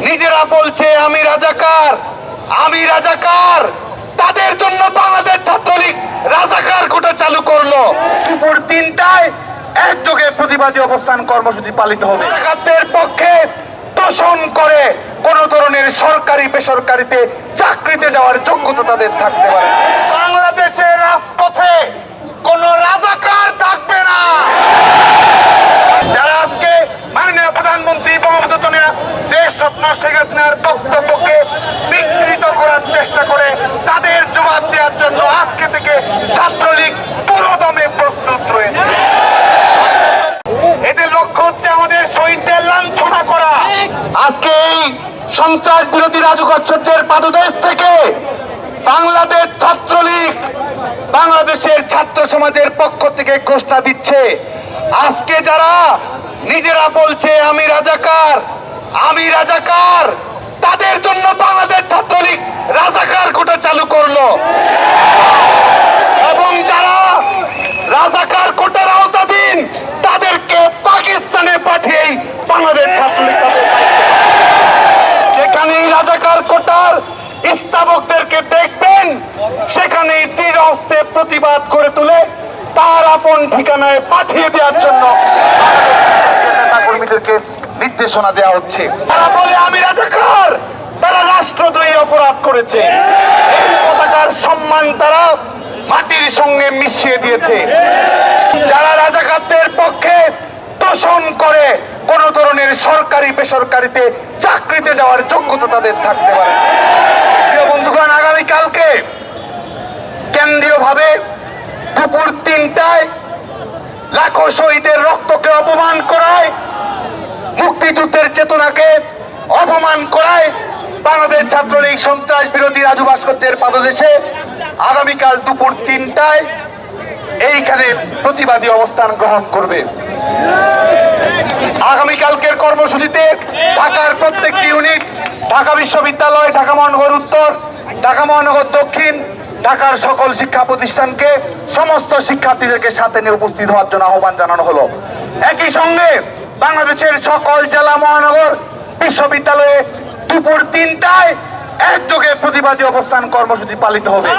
নিজেরা বলছে আমি রাজাকার, আমি রাজাকার, তাদের জন্য বাংলাদেশ ছাত্রলীগ রাজাকার কোটা চালু করলো। দুপুর 3টায় একযোগে প্রতিবাদী অবস্থান কর্মসূচি পালিত হবে। রাজাকারদের পক্ষে তোষণ করে কোন ধরনের সরকারি বেসরকারিতে চাকরিতে যাওয়ার যোগ্যতা তাদের থাকতে পারে। বাংলাদেশের রাজপথে কোন রাজাকার থাকবে না। যারা আজকে মাননীয় প্রধানমন্ত্রী বঙ্গবন্ধু দেশরত্ন শেখ হাসিনার বক্তব্যকে বিকৃত করার চেষ্টা করে তাদের জবাব দেওয়ার জন্য আজকে থেকে ছাত্রলীগ পুরোদমে প্রস্তুত রয়েছে। এদের লক্ষ্য হচ্ছে আমাদের শহীদদের লাঞ্ছনা করা। আজকে এই সন্ত্রাস বিরোধী রাজুকাচার্যের পাদদেশ থেকে বাংলাদেশ ছাত্রলীগ বাংলাদেশের ছাত্র সমাজের পক্ষ থেকে ঘোষণা দিচ্ছে, আজকে যারা নিজেরা বলছে আমি রাজাকার, আমি রাজাকার, তাদের জন্য বাংলাদেশ ছাত্রলীগ রাজাকার কোটা চালু করলো। এবং যারা রাজাকার কোটার আওতাধীন তাদেরকে পাকিস্তানে পাঠিয়েই বাংলাদেশ ছাত্রলীগ যেখানেই রাজাকার কোটার স্থাপকদেরকে দেখবেন সেখানেই দৃঢ় হস্তে প্রতিবাদ করে তুলে তার আপন ঠিকানায় পাঠিয়ে দেওয়ার জন্য নেতা কর্মীদেরকে নির্দেশনা দেওয়া হচ্ছে। তারা বলে আমি রাজাকার, তারা রাষ্ট্রদ্রোহী অপরাধ করেছে। এই পতাকার সম্মান তারা মাটির সঙ্গে মিশিয়ে দিয়েছে। যারা রাজাকারদের পক্ষে তোষণ করে কোন ধরনের সরকারি বেসরকারিতে চাকরিতে যাওয়ার যোগ্যতা তাদের থাকতে পারে। প্রিয় বন্ধুগণ, আগামীকালকে কেন্দ্রীয় ভাবে দুপুর 3টায় লাখো শহীদের রক্তকে অপমান করায়, মুক্তিযুদ্ধের চেতনাকে অপমান করায় বাংলাদেশ ছাত্রলীগ সন্ত্রাস বিরোধী রাজু ভাস্কর্যের পাদদেশে আগামীকাল দুপুর 3টায় এইখানে প্রতিবাদী অবস্থান গ্রহণ করবে। আগামীকালকের কর্মসূচিতে ঢাকার প্রত্যেকটি ইউনিট, ঢাকা বিশ্ববিদ্যালয়, ঢাকা মহানগর উত্তর, ঢাকা মহানগর দক্ষিণ, ঢাকার সকল শিক্ষা প্রতিষ্ঠানকে সমস্ত শিক্ষার্থীদেরকে সাথে নিয়ে উপস্থিত হওয়ার জন্য আহ্বান জানানো হলো। একই সঙ্গে বাংলাদেশের সকল জেলা মহানগর বিশ্ববিদ্যালয়ে দুপুর 3টায় একযোগে প্রতিবাদী অবস্থান কর্মসূচি পালিত হবে।